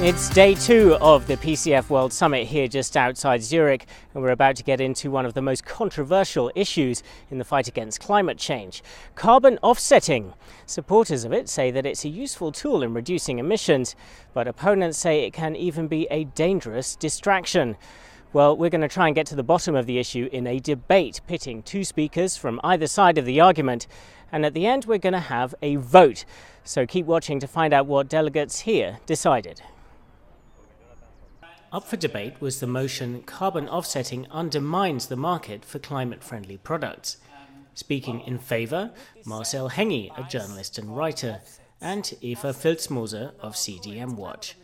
It's day 2 of the PCF World Summit here just outside Zurich, and we're about to get into one of the most controversial issues in the fight against climate change: carbon offsetting. Supporters of it say that it's a useful tool in reducing emissions, but opponents say it can even be a dangerous distraction. Well, we're going to try and get to the bottom of the issue in a debate pitting two speakers from either side of the argument, and at the end we're going to have a vote. So keep watching to find out what delegates here decided. Up for debate was the motion carbon offsetting undermines the market for climate-friendly products. Speaking in favour, Marcel Hengy, a journalist and writer, and Eva Filzmoser of CDM Watch.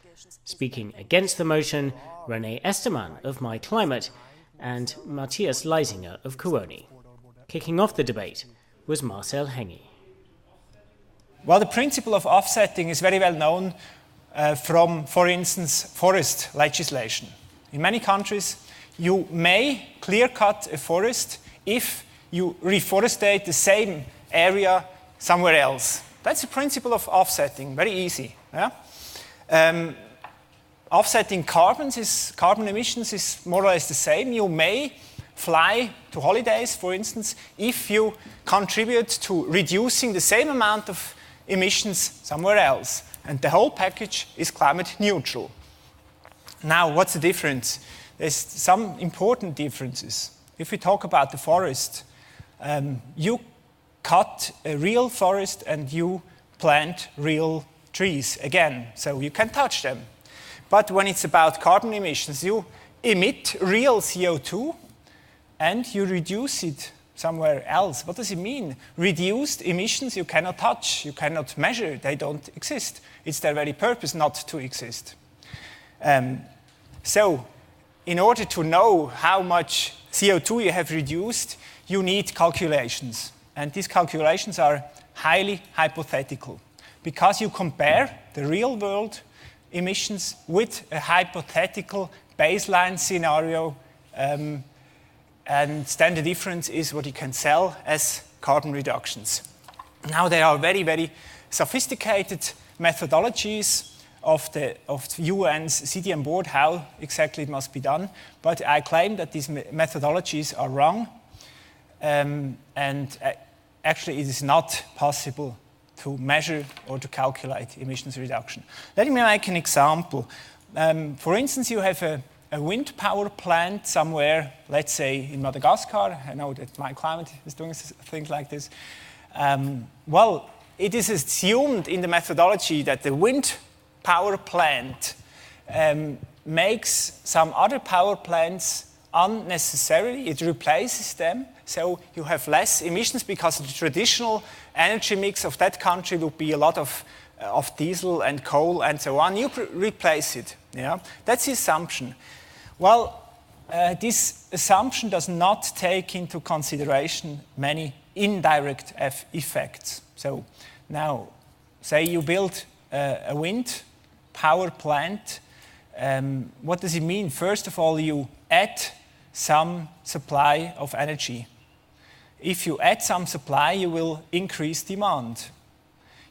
Speaking against the motion, René Estermann of My Climate and Matthias Leisinger of Kuoni. Kicking off the debate was Marcel Hengy. Well, the principle of offsetting is very well known from, for instance, forest legislation. In many countries, you may clear-cut a forest if you reforestate the same area somewhere else. That's the principle of offsetting, very easy. Yeah? Offsetting carbon emissions is more or less the same. You may fly to holidays, for instance, if you contribute to reducing the same amount of emissions somewhere else. And the whole package is climate neutral. Now, what's the difference? There's some important differences. If we talk about the forest, you cut a real forest and you plant real trees again, so you can touch them. But when it's about carbon emissions, you emit real CO2 and you reduce it somewhere else. What does it mean? Reduced emissions you cannot touch, you cannot measure, they don't exist. It's their very purpose not to exist. So, in order to know how much CO2 you have reduced, you need calculations. And these calculations are highly hypothetical, because you compare the real world emissions with a hypothetical baseline scenario, and then the difference is what you can sell as carbon reductions. Now, there are very, very sophisticated methodologies of the UN's CDM board, how exactly it must be done, but I claim that these methodologies are wrong, and actually it is not possible to measure or to calculate emissions reduction. Let me make an example. For instance, you have a wind power plant somewhere, let's say in Madagascar. I know that My Climate is doing things like this. Well, it is assumed in the methodology that the wind power plant makes some other power plants unnecessary. It replaces them, so you have less emissions, because the traditional energy mix of that country would be a lot of diesel and coal and so on. You replace it. Yeah? That's the assumption. Well, this assumption does not take into consideration many indirect effects. So now, say you build a wind power plant. What does it mean? First of all, you add some supply of energy. If you add some supply, you will increase demand.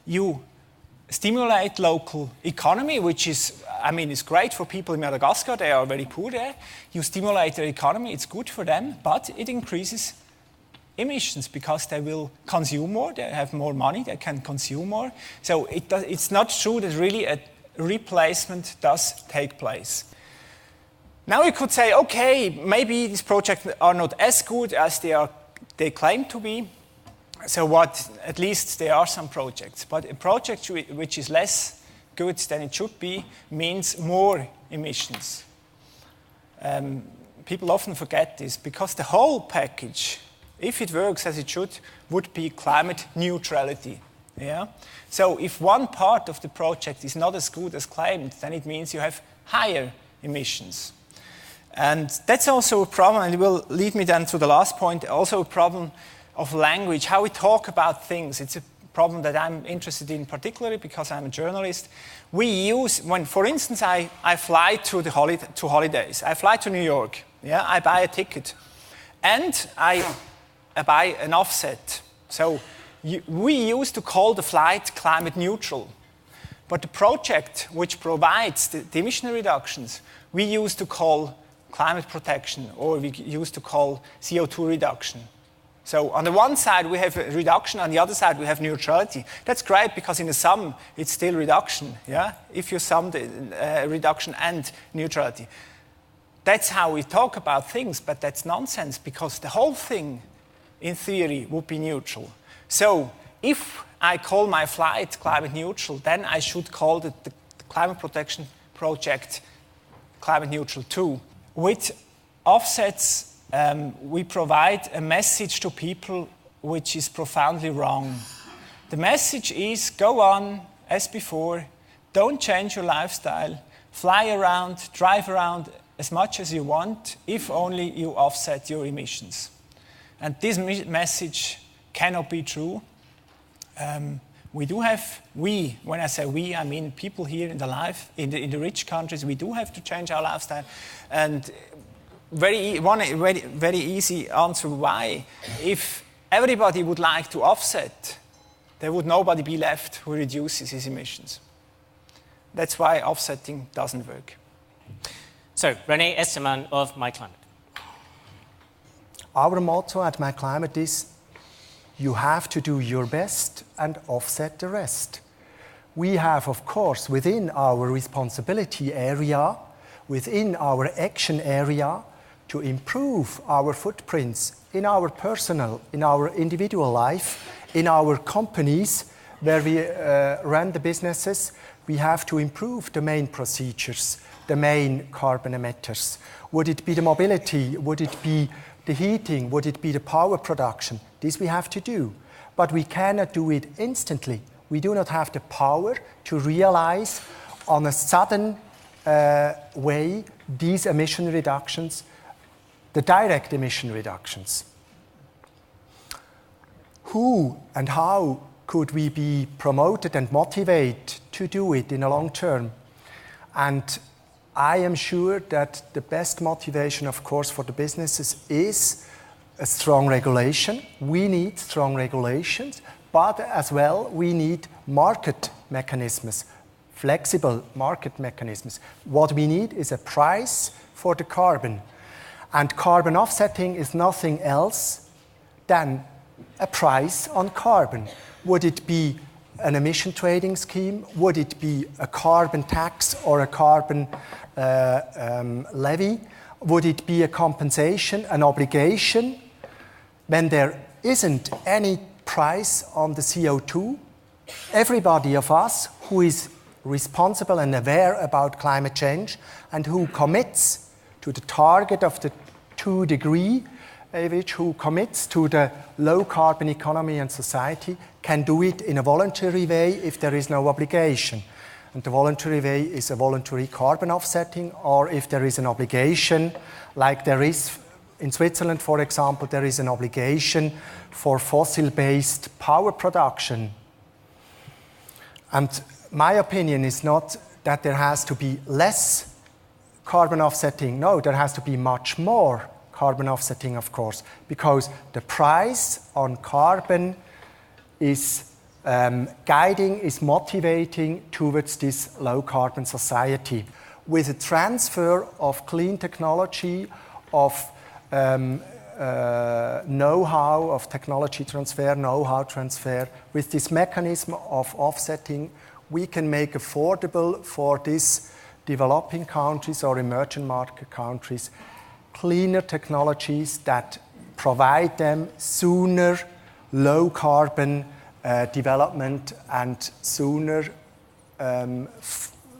You stimulate local economy, which is, it's great for people in Madagascar. They are very poor there. You stimulate their economy, it's good for them, but it increases emissions because they will consume more, they have more money, they can consume more. So it's not true that really a replacement does take place. Now you could say, okay, maybe these projects are not as good as they claim to be. So what? At least there are some projects. But a project which is less good than it should be means more emissions. People often forget this, because the whole package, if it works as it should, would be climate neutrality. Yeah? So if one part of the project is not as good as claimed, then it means you have higher emissions. And that's also a problem, and it will lead me then to the last point, also a problem of language, how we talk about things. It's a problem that I'm interested in particularly because I'm a journalist. We use, for instance, I fly to holidays. I fly to New York. Yeah, I buy a ticket. And I buy an offset. So we used to call the flight climate neutral. But the project which provides the emission reductions, we used to call climate protection, or we used to call CO2 reduction. So on the one side we have a reduction, on the other side we have neutrality. That's great because in the sum it's still reduction, yeah? If you sum the reduction and neutrality. That's how we talk about things, but that's nonsense because the whole thing in theory would be neutral. So if I call my flight climate neutral, then I should call the climate protection project climate neutral too. With offsets, we provide a message to people which is profoundly wrong. The message is, go on as before, don't change your lifestyle, fly around, drive around as much as you want, if only you offset your emissions. And this message cannot be true. When I say we, I mean people here in the rich countries, we do have to change our lifestyle. And very easy answer why. If everybody would like to offset, there would nobody be left who reduces his emissions. That's why offsetting doesn't work. So, René Estermann of MyClimate. Our motto at MyClimate is, you have to do your best and offset the rest. We have, of course, within our responsibility area, within our action area, to improve our footprints in our personal, in our individual life, in our companies where we run the businesses. We have to improve the main procedures, the main carbon emitters. Would it be the mobility? Would it be the heating? Would it be the power production? This we have to do. But we cannot do it instantly. We do not have the power to realize on a sudden way these emission reductions, the direct emission reductions. Who and how could we be promoted and motivated to do it in the long term? And I am sure that the best motivation, of course, for the businesses is a strong regulation. We need strong regulations, but as well we need market mechanisms, flexible market mechanisms. What we need is a price for the carbon. And carbon offsetting is nothing else than a price on carbon. Would it be an emission trading scheme? Would it be a carbon tax or a carbon levy? Would it be a compensation, an obligation? When there isn't any price on the CO2, everybody of us who is responsible and aware about climate change and who commits to the target of the 2 degree, who commits to the low carbon economy and society, can do it in a voluntary way if there is no obligation. And the voluntary way is a voluntary carbon offsetting, or if there is an obligation, like there is in Switzerland, for example, there is an obligation for fossil-based power production. And my opinion is not that there has to be less carbon offsetting. No, there has to be much more carbon offsetting, of course, because the price on carbon is guiding, is motivating towards this low-carbon society. With a transfer of clean technology, of know-how, of technology transfer, know-how transfer, with this mechanism of offsetting, we can make affordable for these developing countries or emerging market countries cleaner technologies that provide them sooner low-carbon development and sooner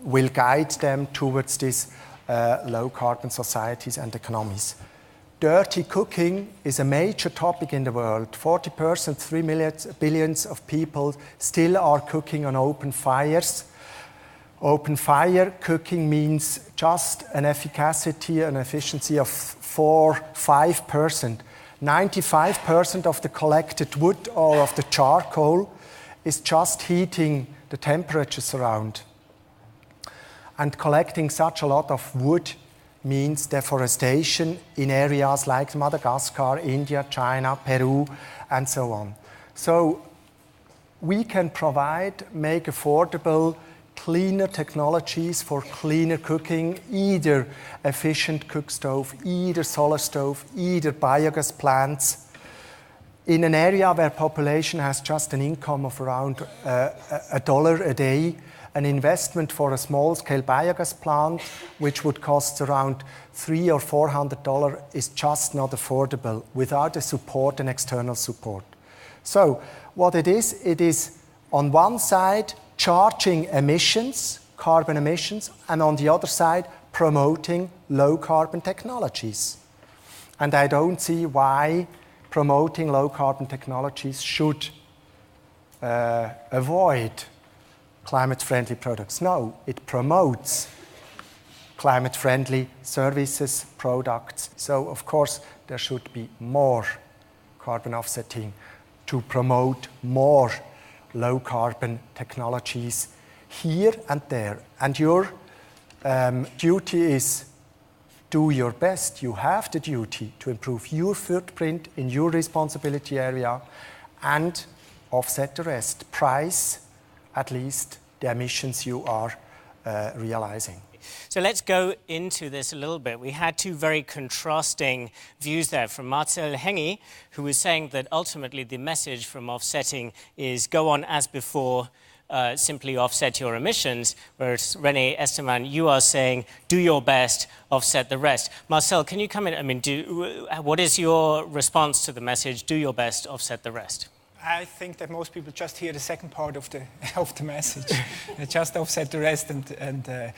will guide them towards these low-carbon societies and economies. Dirty cooking is a major topic in the world. 40%, 3 billion of people still are cooking on open fires. Open fire cooking means just an efficacy, an efficiency of 4-5%. 95% of the collected wood or of the charcoal is just heating the temperatures around. And collecting such a lot of wood means deforestation in areas like Madagascar, India, China, Peru, and so on. So we can provide, make affordable cleaner technologies for cleaner cooking, either efficient cook stove, either solar stove, either biogas plants, in an area where population has just an income of around $1 a day. An investment for a small-scale biogas plant, which would cost around $300 or $400, is just not affordable without the support and external support. So what it is on one side charging emissions, carbon emissions, and on the other side promoting low-carbon technologies. And I don't see why promoting low-carbon technologies should avoid climate-friendly products. No, it promotes climate-friendly services, products. So, of course, there should be more carbon offsetting to promote more low-carbon technologies here and there. And your duty is do your best. You have the duty to improve your footprint in your responsibility area and offset the rest. Price at least the emissions you are realizing. So let's go into this a little bit. We had two very contrasting views there from Marcel Hengy, who was saying that ultimately the message from offsetting is go on as before, simply offset your emissions, whereas René Esteman, you are saying do your best, offset the rest. Marcel, can you come in? I mean, what is your response to the message, do your best, offset the rest? I think that most people just hear the second part of the message, just offset the rest, and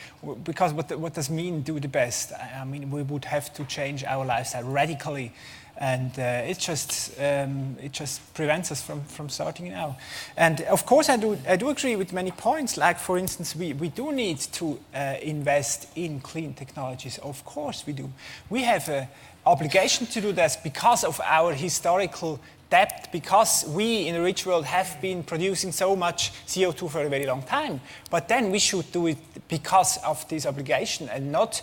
because what does mean do the best? I mean, we would have to change our lifestyle radically, and it just prevents us from starting now. And of course, I do agree with many points. Like for instance, we do need to invest in clean technologies. Of course, we do. We have an obligation to do this because of our historical debt, because we in the rich world have been producing so much CO2 for a very long time. But then we should do it because of this obligation and not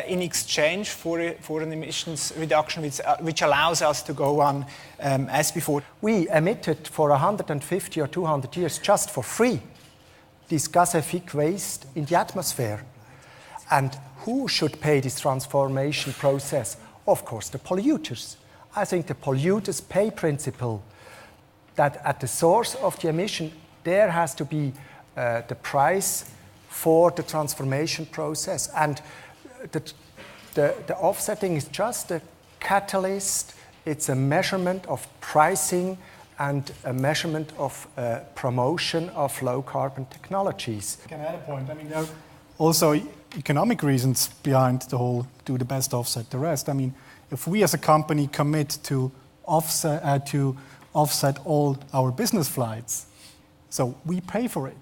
in exchange for an emissions reduction which allows us to go on as before. We emitted for 150 or 200 years just for free this gasific waste in the atmosphere. And who should pay this transformation process? Of course, the polluters. I think the polluters pay principle, that at the source of the emission, there has to be the price for the transformation process. And the offsetting is just a catalyst. It's a measurement of pricing and a measurement of promotion of low-carbon technologies. Can I add a point? I mean, there are also economic reasons behind the whole do the best, offset the rest. I mean, if we as a company commit to offset all our business flights, so we pay for it.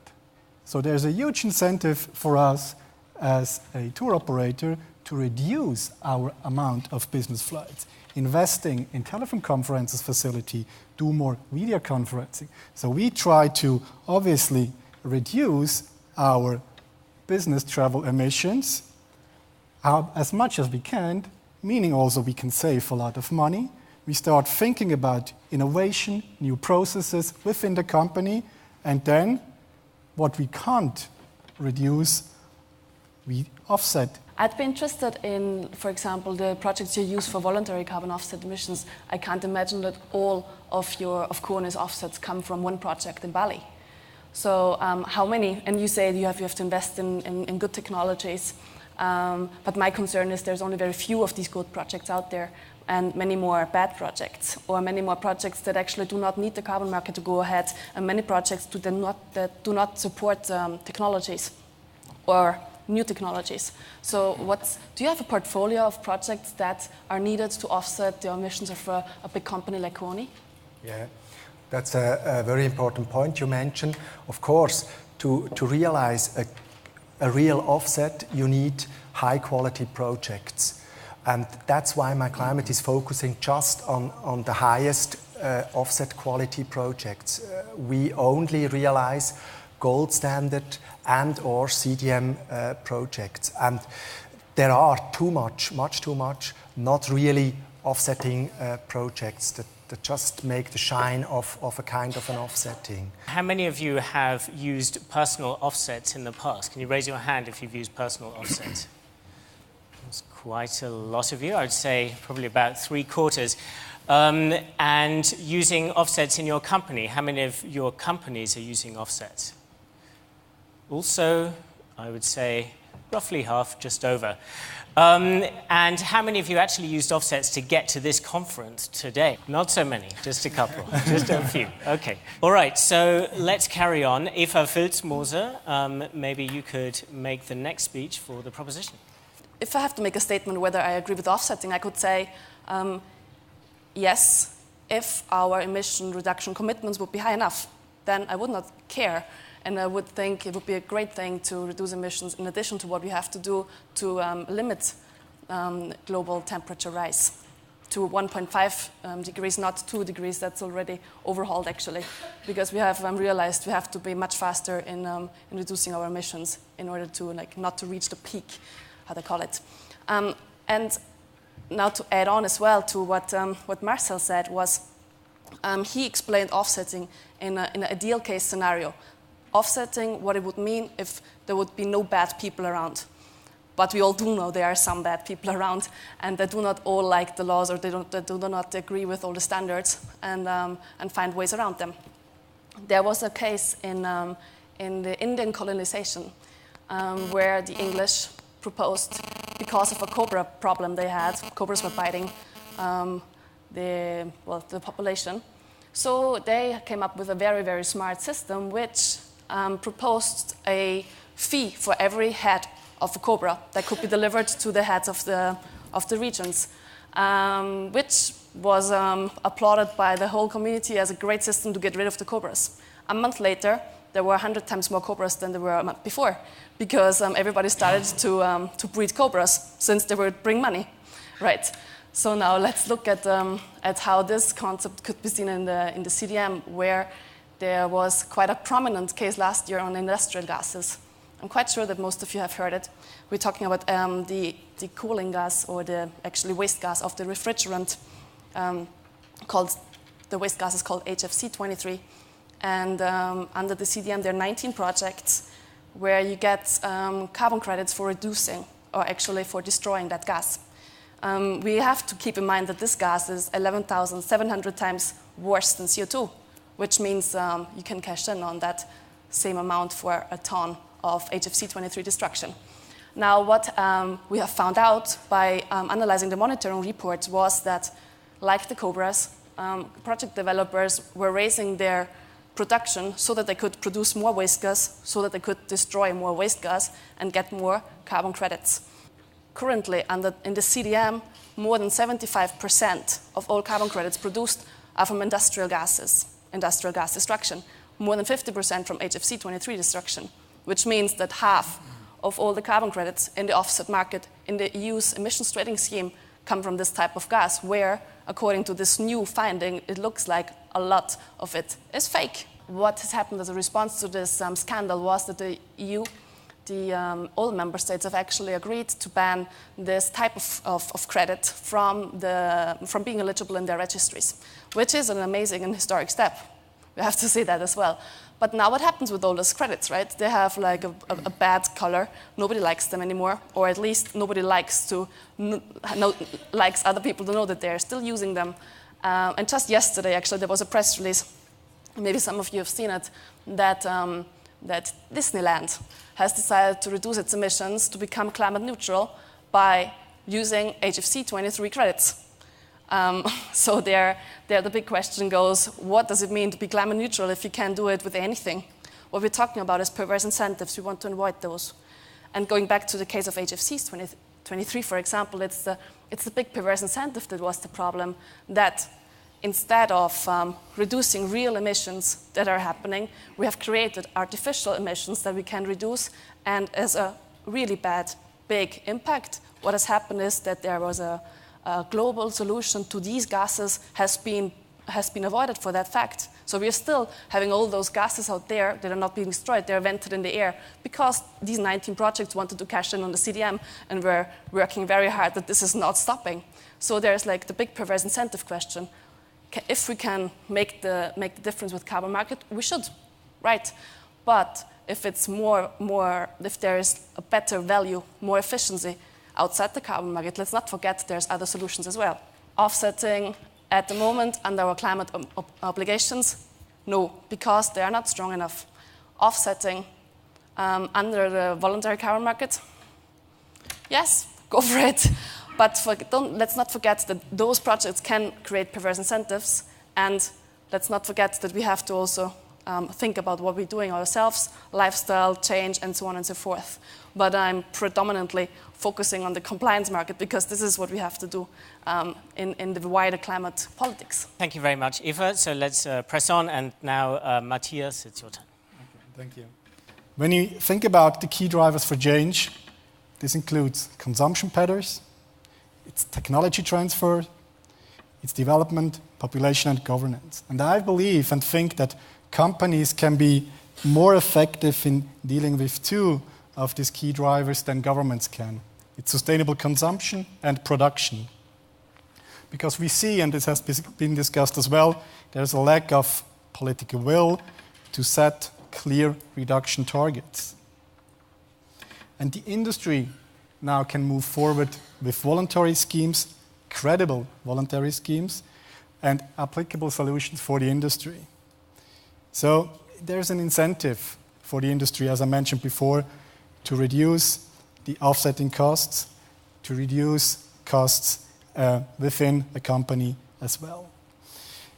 So there's a huge incentive for us as a tour operator to reduce our amount of business flights, investing in telephone conferences facility, do more video conferencing. So we try to obviously reduce our business travel emissions as much as we can, meaning also we can save a lot of money. We start thinking about innovation, new processes within the company, and then what we can't reduce, we offset. I'd be interested in, for example, the projects you use for voluntary carbon offset emissions. I can't imagine that all of Kuone's offsets come from one project in Bali. So how many? And you say you have to invest in good technologies. But my concern is there's only very few of these good projects out there and many more bad projects, or many more projects that actually do not need the carbon market to go ahead, and many projects that do not support technologies or new technologies. So do you have a portfolio of projects that are needed to offset the emissions of a big company like Kuone? Yeah, that's a very important point you mentioned. Of course, to realize a real offset, you need high-quality projects. And that's why My Climate is focusing just on the highest offset quality projects. We only realize gold standard and or CDM projects. And there are much too much, not really offsetting projects that just make the shine of a kind of an offsetting. How many of you have used personal offsets in the past? Can you raise your hand if you've used personal offsets? There's quite a lot of you. I would say probably about 3/4. And using offsets in your company, how many of your companies are using offsets? Also, I would say roughly half, just over. And how many of you actually used offsets to get to this conference today? Not so many, just a couple, just a few. Okay. All right, so let's carry on. Eva Filzmoser, maybe you could make the next speech for the proposition. If I have to make a statement whether I agree with offsetting, I could say, yes, if our emission reduction commitments would be high enough, then I would not care. And I would think it would be a great thing to reduce emissions in addition to what we have to do to limit global temperature rise to 1.5 degrees, not 2 degrees. That's already overhauled, actually, because we have realized we have to be much faster in reducing our emissions in order to not to reach the peak, how they call it. And now to add on as well to what Marcel said was he explained offsetting in an ideal case scenario. Offsetting, what it would mean if there would be no bad people around. But we all do know there are some bad people around, and they do not all like the laws, or they do not agree with all the standards, and find ways around them. There was a case in the Indian colonization where the English proposed, because of a cobra problem they had, cobras were biting the population. So they came up with a very, very smart system which proposed a fee for every head of a cobra that could be delivered to the heads of the regions, which was applauded by the whole community as a great system to get rid of the cobras. A month later, there were 100 times more cobras than there were a month before, because everybody started to breed cobras since they would bring money, right? So now let's look at how this concept could be seen in the CDM, where there was quite a prominent case last year on industrial gases. I'm quite sure that most of you have heard it. We're talking about the cooling gas, or the actually waste gas of the refrigerant. The waste gas is called HFC 23. And under the CDM, there are 19 projects where you get carbon credits for reducing, or actually for destroying that gas. We have to keep in mind that this gas is 11,700 times worse than CO2, which means you can cash in on that same amount for a ton of HFC 23 destruction. Now, what we have found out by analyzing the monitoring reports was that, like the cobras, project developers were raising their production so that they could produce more waste gas, so that they could destroy more waste gas and get more carbon credits. Currently, in the CDM, more than 75% of all carbon credits produced are from industrial gas destruction, more than 50% from HFC 23 destruction, which means that half of all the carbon credits in the offset market in the EU's emissions trading scheme come from this type of gas, where, according to this new finding, it looks like a lot of it is fake. What has happened as a response to this scandal was that the EU, all member states have actually agreed to ban this type of credit from being eligible in their registries, which is an amazing and historic step. We have to say that as well. But now what happens with all those credits, right? They have like a bad color. Nobody likes them anymore, or at least nobody likes other people to know that they're still using them. And just yesterday, actually, there was a press release, maybe some of you have seen it, that Disneyland has decided to reduce its emissions to become climate neutral by using HFC 23 credits. So there the big question goes, what does it mean to be climate neutral if you can't do it with anything? What we're talking about is perverse incentives. We want to avoid those. And going back to the case of HFC 23, for example, it's the big perverse incentive that was the problem, that instead of reducing real emissions that are happening, we have created artificial emissions that we can reduce, and as a really bad, big impact, what has happened is that there was a global solution to these gases has been avoided for that fact, So we are still having all those gases out there that are not being destroyed. They're vented in the air because these 19 projects wanted to cash in on the CDM and were working very hard that this is not stopping. So there's like the big perverse incentive question. If we can make the difference with carbon market, we should, right? But if it's if there is a better value, more efficiency outside the carbon market, let's not forget there's other solutions as well. Offsetting at the moment under our climate obligations, no, because they are not strong enough. Offsetting under the voluntary carbon market, yes, go for it. But let's not forget that those projects can create perverse incentives, and let's not forget that we have to also think about what we're doing ourselves, lifestyle change, and so on and so forth. But I'm predominantly focusing on the compliance market because this is what we have to do in the wider climate politics. Thank you very much, Eva. So let's press on, and now Matthias, it's your turn. Okay, thank you. When you think about the key drivers for change, this includes consumption patterns, it's technology transfer, it's development, population, and governance. And I believe and think that companies can be more effective in dealing with two of these key drivers than governments can. It's sustainable consumption and production. Because we see, and this has been discussed as well, there's a lack of political will to set clear reduction targets. And the industry now can move forward with voluntary schemes, credible voluntary schemes, and applicable solutions for the industry. So there's an incentive for the industry, as I mentioned before, to reduce the offsetting costs, to reduce costs within a company as well.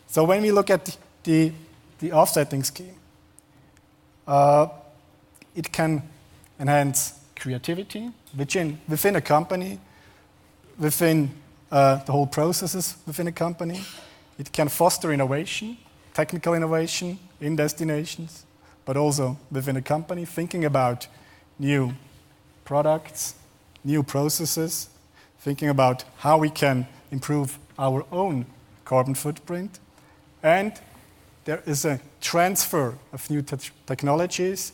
So when we look at the offsetting scheme, it can enhance creativity within a company, within the whole processes within a company. It can foster innovation, technical innovation in destinations, but also within a company, thinking about new products, new processes, thinking about how we can improve our own carbon footprint. And there is a transfer of new technologies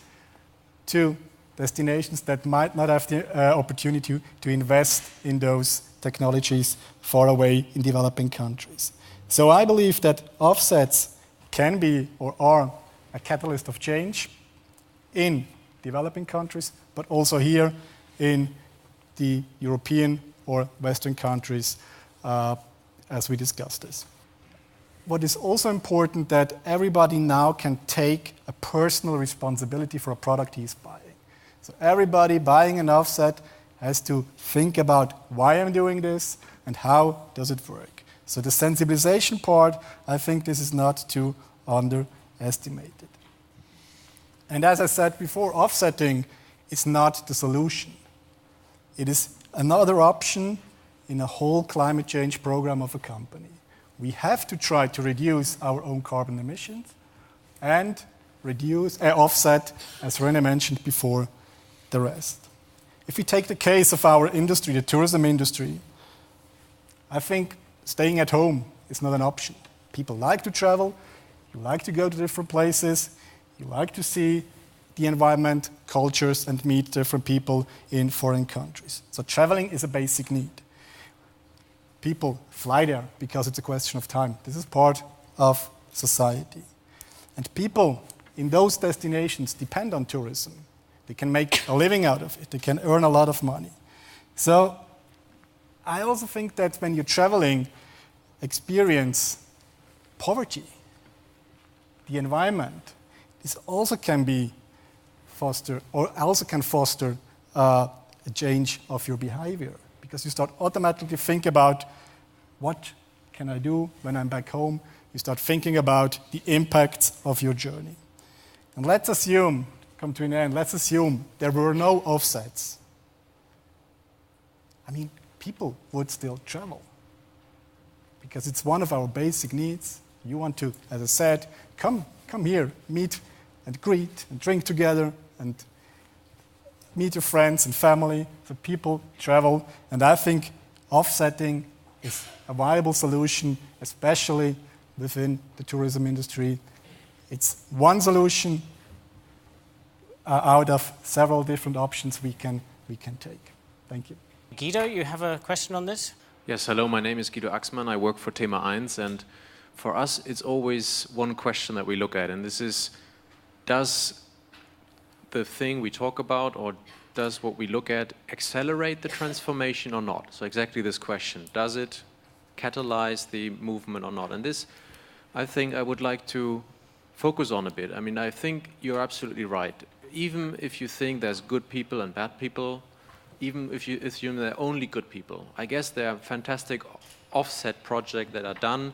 to destinations that might not have the opportunity to invest in those technologies far away in developing countries. So I believe that offsets can be or are a catalyst of change in developing countries, but also here in the European or Western countries, as we discussed this. What is also important that everybody now can take a personal responsibility for a product he's buying. So everybody buying an offset has to think about why I'm doing this and how does it work. So the sensibilization part, I think this is not too underestimated. And as I said before, offsetting is not the solution. It is another option in a whole climate change program of a company. We have to try to reduce our own carbon emissions and offset, as René mentioned before, the rest. If we take the case of our industry, the tourism industry, I think staying at home is not an option. People like to travel, you like to go to different places, you like to see the environment, cultures, and meet different people in foreign countries. So traveling is a basic need. People fly there because it's a question of time. This is part of society. And people in those destinations depend on tourism. They can make a living out of it. They can earn a lot of money. So I also think that when you're traveling, experience poverty, the environment. This also can be foster, or also can foster a change of your behavior, because you start automatically think about what can I do when I'm back home. You start thinking about the impacts of your journey. And let's assume, come to an end, let's assume there were no offsets. I mean, people would still travel because it's one of our basic needs. You want to, as I said, come here, meet and greet and drink together and meet your friends and family. So people travel, and I think offsetting is a viable solution, especially within the tourism industry It's one solution out of several different options we can take. Thank you. Guido, you have a question on this? Yes, hello, my name is Guido Axmann. I work for Thema 1, and for us it's always one question that we look at, and this is, does the thing we talk about, or does what we look at accelerate the transformation or not? So exactly this question, does it catalyze the movement or not? And this, I think I would like to focus on a bit. I mean, I think you're absolutely right. Even if you think there's good people and bad people, even if you assume there are only good people, I guess there are fantastic offset projects that are done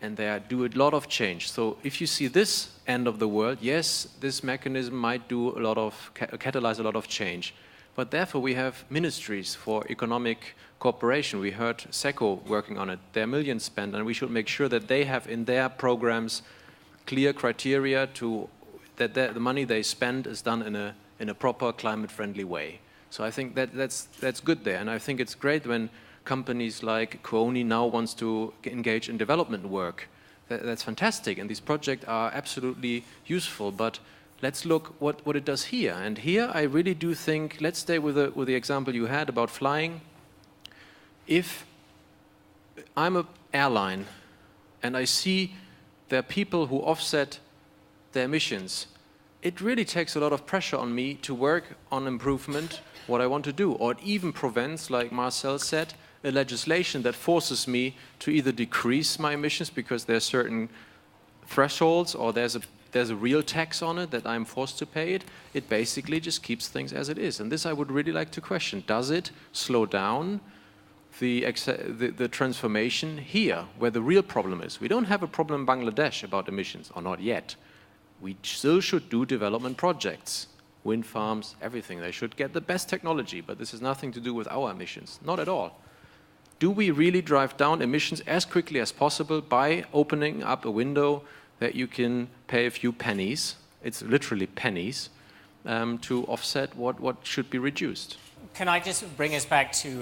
and they do a lot of change. So if you see this end of the world, yes, this mechanism might do a lot of, catalyze a lot of change. But therefore we have ministries for economic cooperation. We heard SECO working on it. There are millions spent, and we should make sure that they have in their programs clear criteria to that the money they spend is done in a proper climate-friendly way. So I think that's good there, and I think it's great when companies like Kuoni now wants to engage in development work. That's fantastic, and these projects are absolutely useful. But let's look what it does here. And here I really do think, let's stay with the example you had about flying. If I'm an airline and I see there are people who offset their emissions, it really takes a lot of pressure on me to work on improvement, what I want to do, or it even prevents, like Marcel said, a legislation that forces me to either decrease my emissions because there are certain thresholds, or there's a real tax on it that I'm forced to pay it. It basically just keeps things as it is. And this I would really like to question. Does it slow down the transformation here, where the real problem is? We don't have a problem in Bangladesh about emissions, or not yet. We still should do development projects, wind farms, everything. They should get the best technology, but this has nothing to do with our emissions, not at all. Do we really drive down emissions as quickly as possible by opening up a window that you can pay a few pennies, it's literally pennies, to offset what should be reduced? Can I just bring us back to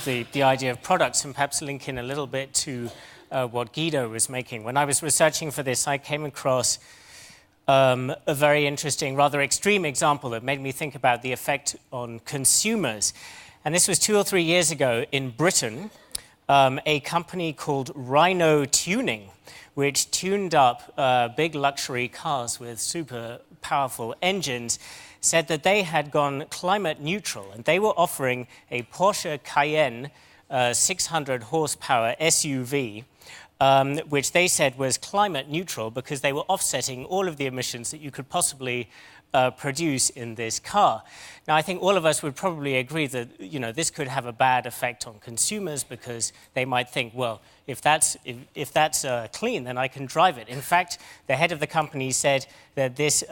the idea of products and perhaps link in a little bit to what Guido was making? When I was researching for this, I came across a very interesting, rather extreme example that made me think about the effect on consumers. And this was 2 or 3 years ago in Britain, a company called Rhino Tuning, which tuned up big luxury cars with super powerful engines, said that they had gone climate neutral, and they were offering a Porsche Cayenne 600 horsepower SUV, which they said was climate neutral because they were offsetting all of the emissions that you could possibly produce in this car. Now, I think all of us would probably agree that, you know, this could have a bad effect on consumers because they might think, well, if that's clean, then I can drive it. In fact, the head of the company said that this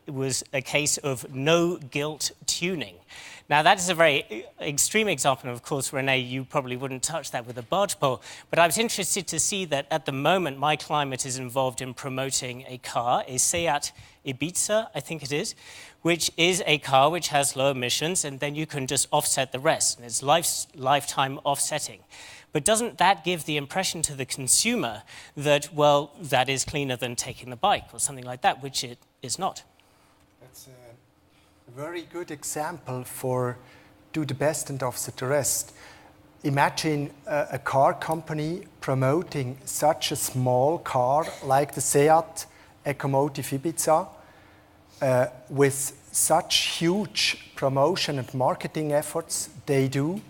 was a case of no guilt tuning. Now, that is a very extreme example, and of course, Renee, you probably wouldn't touch that with a barge pole, but I was interested to see that at the moment, My Climate is involved in promoting a car, a Seat Ibiza, I think it is, which is a car which has low emissions, and then you can just offset the rest, and it's lifetime offsetting. But doesn't that give the impression to the consumer that, well, that is cleaner than taking the bike, or something like that, which it is not? That's a very good example for do the best and offset the rest. Imagine a car company promoting such a small car like the Seat Ecomotive Ibiza with such huge promotion and marketing efforts they do.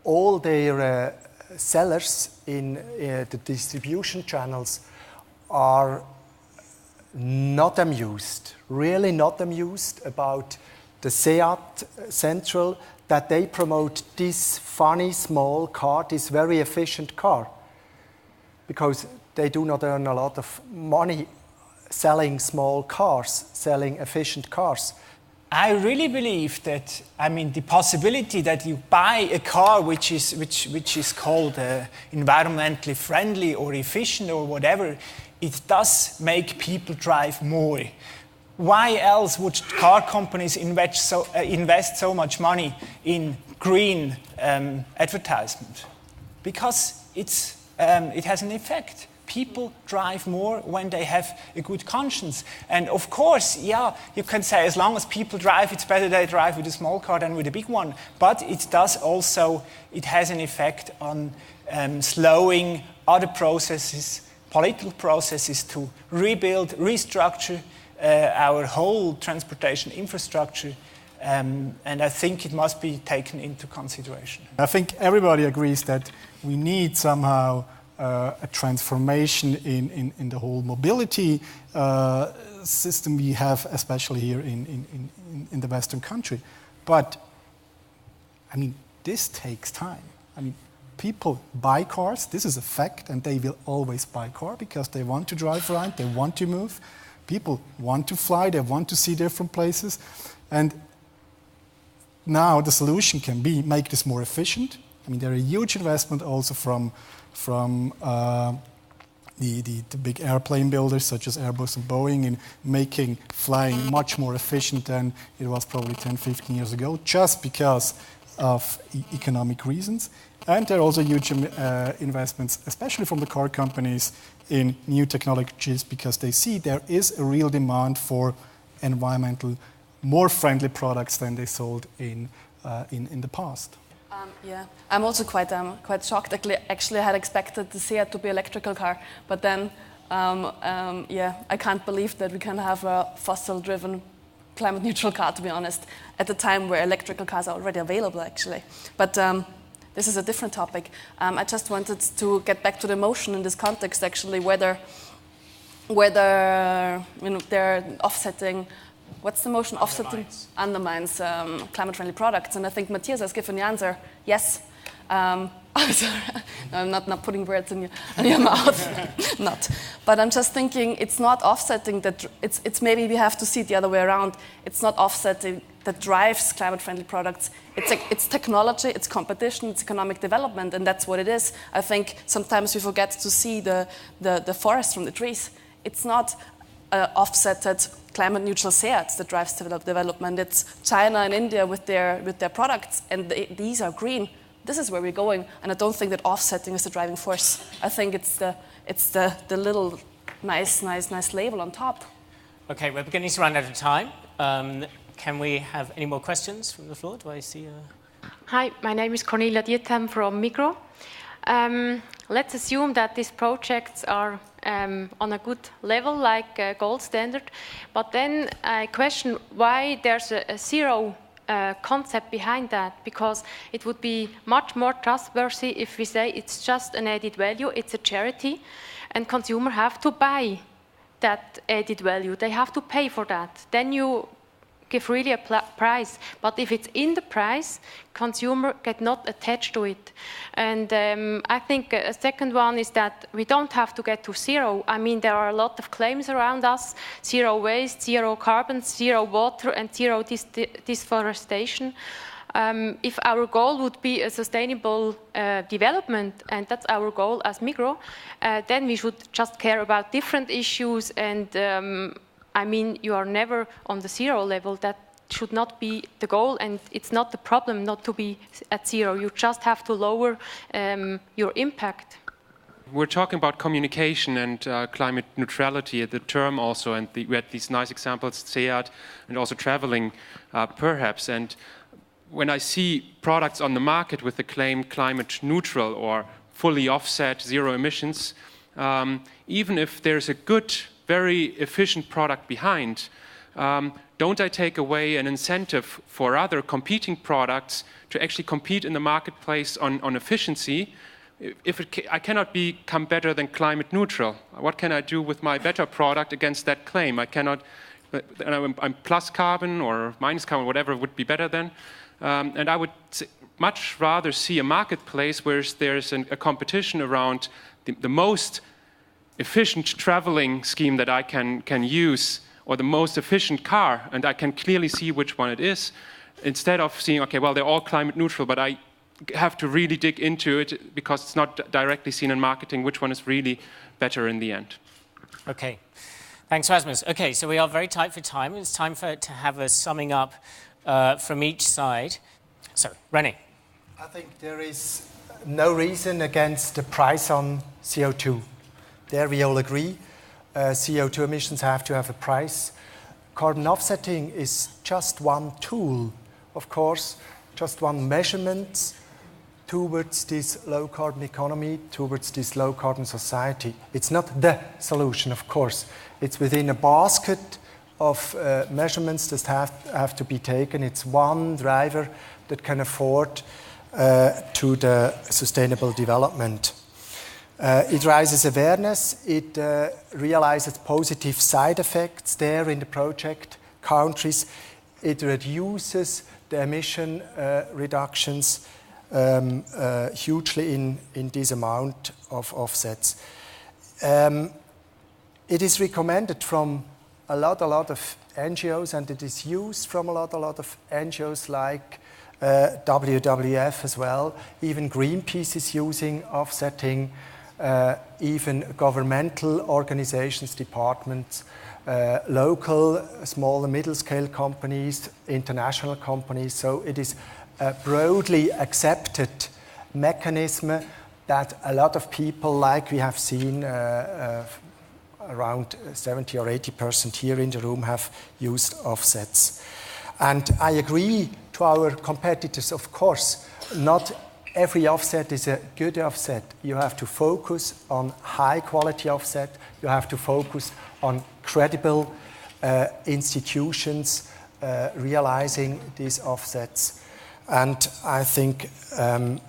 All their sellers in the distribution channels are not amused, really not amused about the Seat Central, that they promote this funny small car, this very efficient car, because they do not earn a lot of money selling small cars, selling efficient cars. I really believe that, I mean, the possibility that you buy a car which is called environmentally friendly or efficient or whatever, it does make people drive more. Why else would car companies invest so much money in green advertisement? Because it has an effect. People drive more when they have a good conscience. And of course, yeah, you can say as long as people drive, it's better they drive with a small car than with a big one. But it does also, it has an effect on slowing other processes, political processes to rebuild, restructure our whole transportation infrastructure. And I think it must be taken into consideration. I think everybody agrees that we need somehow a transformation in the whole mobility system we have, especially here in the Western country. But, I mean, this takes time. I mean, people buy cars, this is a fact, and they will always buy a car because they want to drive around, they want to move. People want to fly, they want to see different places. And now the solution can be make this more efficient. I mean, there are huge investment also from the big airplane builders such as Airbus and Boeing in making flying much more efficient than it was probably 10, 15 years ago, just because of economic reasons. And there are also huge investments, especially from the car companies, in new technologies because they see there is a real demand for environmental, more friendly products than they sold in the past. Yeah, I'm also quite shocked. Actually, I had expected the Seat to be electrical car, but then, yeah, I can't believe that we can have a fossil-driven, climate-neutral car, to be honest, at a time where electrical cars are already available, actually. But this is a different topic. I just wanted to get back to the motion in this context, actually, whether you know, they're offsetting. What's the motion? Offsetting undermines climate-friendly products, and I think Matthias has given the answer. Yes. Oh, sorry. No, I'm not putting words in your mouth. Not. But I'm just thinking it's not offsetting that. It's maybe we have to see it the other way around. It's not offsetting that drives climate-friendly products. It's technology, it's competition, it's economic development, and that's what it is. I think sometimes we forget to see the forest from the trees. It's not offsetted climate-neutral Seat that drives development. It's China and India with their products, and these are green. This is where we're going, and I don't think that offsetting is the driving force. I think it's the little nice label on top. Okay, we're beginning to run out of time. Can we have any more questions from the floor? Do I see Hi, my name is Cornelia Dietem from Migros. Let's assume that these projects are on a good level, like gold standard, but then I question why there's a zero concept behind that, because it would be much more trustworthy if we say it's just an added value, it's a charity, and consumers have to buy that added value. They have to pay for that. Then you give really a price, but if it's in the price, consumer get not attached to it. And I think a second one is that we don't have to get to zero. I mean, there are a lot of claims around us: zero waste, zero carbon, zero water, and zero deforestation. If our goal would be a sustainable development, and that's our goal as Migros, then we should just care about different issues. And I mean, you are never on the zero level. That should not be the goal, and it's not the problem not to be at zero. You just have to lower your impact. We're talking about communication and climate neutrality, the term also, and we had these nice examples, SEAT, and also traveling, perhaps. And when I see products on the market with the claim climate neutral or fully offset, zero emissions, even if there's a good, very efficient product behind, don't I take away an incentive for other competing products to actually compete in the marketplace on efficiency? If I cannot become better than climate neutral, what can I do with my better product against that claim? I cannot, I'm plus carbon or minus carbon, whatever would be better then. And I would much rather see a marketplace where there's a competition around the most efficient traveling scheme that I can use, or the most efficient car, and I can clearly see which one it is, instead of seeing, okay, well, they're all climate neutral, but I have to really dig into it because it's not directly seen in marketing which one is really better in the end. Okay, thanks, Rasmus. Okay, so we are very tight for time. It's time to have a summing up from each side. So, René. I think there is no reason against the price on CO2. there we all agree, CO2 emissions have to have a price. Carbon offsetting is just one tool, of course, just one measurement towards this low carbon economy, towards this low carbon society. It's not the solution, of course. It's within a basket of measurements that have to be taken. It's one driver that can afford to the sustainable development. It raises awareness, it realizes positive side effects there in the project countries, it reduces the emission reductions hugely in this amount of offsets. It is recommended from a lot of NGOs, and it is used from a lot of NGOs like WWF as well. Even Greenpeace is using offsetting. Even governmental organizations, departments, local, small and middle scale companies, international companies. So it is a broadly accepted mechanism that a lot of people, like we have seen, around 70 or 80% here in the room have used offsets. And I agree to our competitors, of course, not every offset is a good offset. You have to focus on high quality offset. You have to focus on credible institutions realizing these offsets. And I think,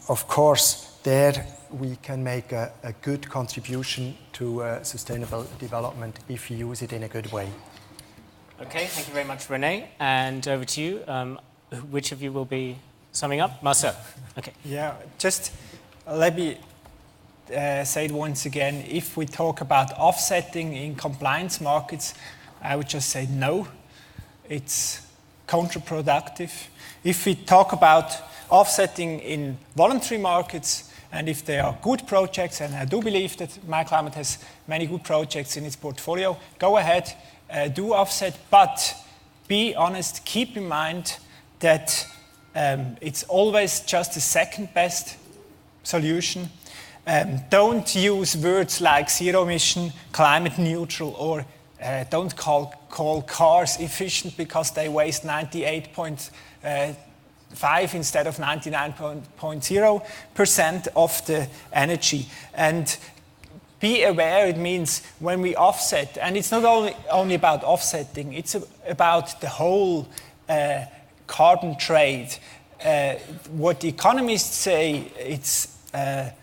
of course, there we can make a good contribution to sustainable development if you use it in a good way. Okay, thank you very much, René. And over to you. Which of you will be summing up? Marcel. Okay. Yeah, just let me say it once again. If we talk about offsetting in compliance markets, I would just say no. It's counterproductive. If we talk about offsetting in voluntary markets, and if they are good projects, and I do believe that MyClimate has many good projects in its portfolio, go ahead, do offset, but be honest, keep in mind that it's always just the second best solution. Don't use words like zero emission, climate neutral, or don't call cars efficient because they waste 98.5 instead of 99.0% of the energy. And be aware, it means when we offset, and it's not only about offsetting, it's about the whole carbon trade. What the economists say, it's the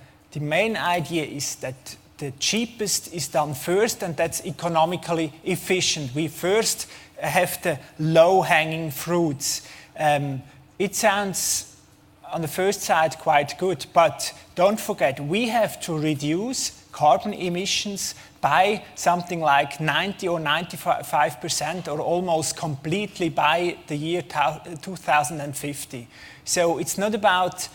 main idea is that the cheapest is done first, and that's economically efficient. We first have the low-hanging fruits. It sounds on the first side quite good, but don't forget, we have to reduce carbon emissions by something like 90 or 95% or almost completely by the year 2050. So it's not about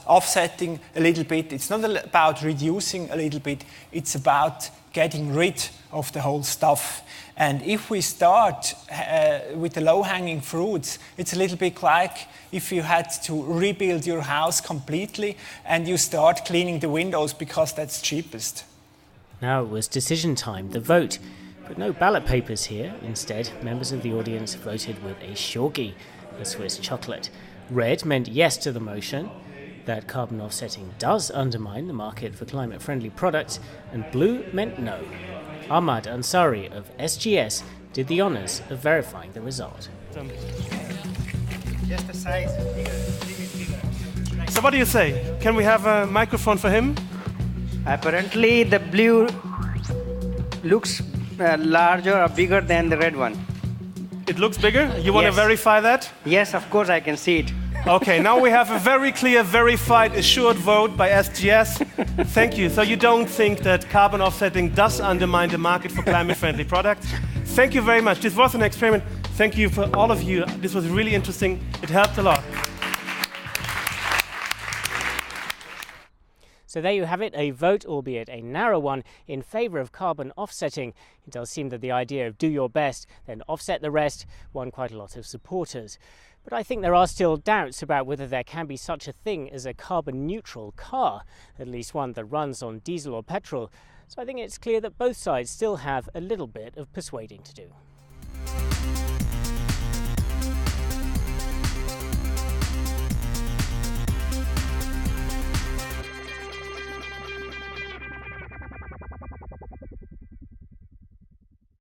offsetting a little bit, it's not about reducing a little bit, it's about getting rid of the whole stuff. And if we start with the low-hanging fruits, it's a little bit like if you had to rebuild your house completely and you start cleaning the windows because that's cheapest. Now it was decision time, the vote. But no ballot papers here. Instead, members of the audience voted with a shorgie, a Swiss chocolate. Red meant yes to the motion, that carbon offsetting does undermine the market for climate-friendly products, and blue meant no. Ahmad Ansari of SGS did the honours of verifying the result. Just the size, bigger. So what do you say? Can we have a microphone for him? Apparently the blue looks larger or bigger than the red one. It looks bigger? You want to verify that? Yes, of course I can see it. Okay, now we have a very clear, verified, assured vote by SGS. Thank you. So you don't think that carbon offsetting does undermine the market for climate-friendly products? Thank you very much. This was an experiment. Thank you for all of you. This was really interesting. It helped a lot. So there you have it, a vote, albeit a narrow one, in favour of carbon offsetting. It does seem that the idea of do your best, then offset the rest, won quite a lot of supporters. But I think there are still doubts about whether there can be such a thing as a carbon neutral car, at least one that runs on diesel or petrol. So I think it's clear that both sides still have a little bit of persuading to do.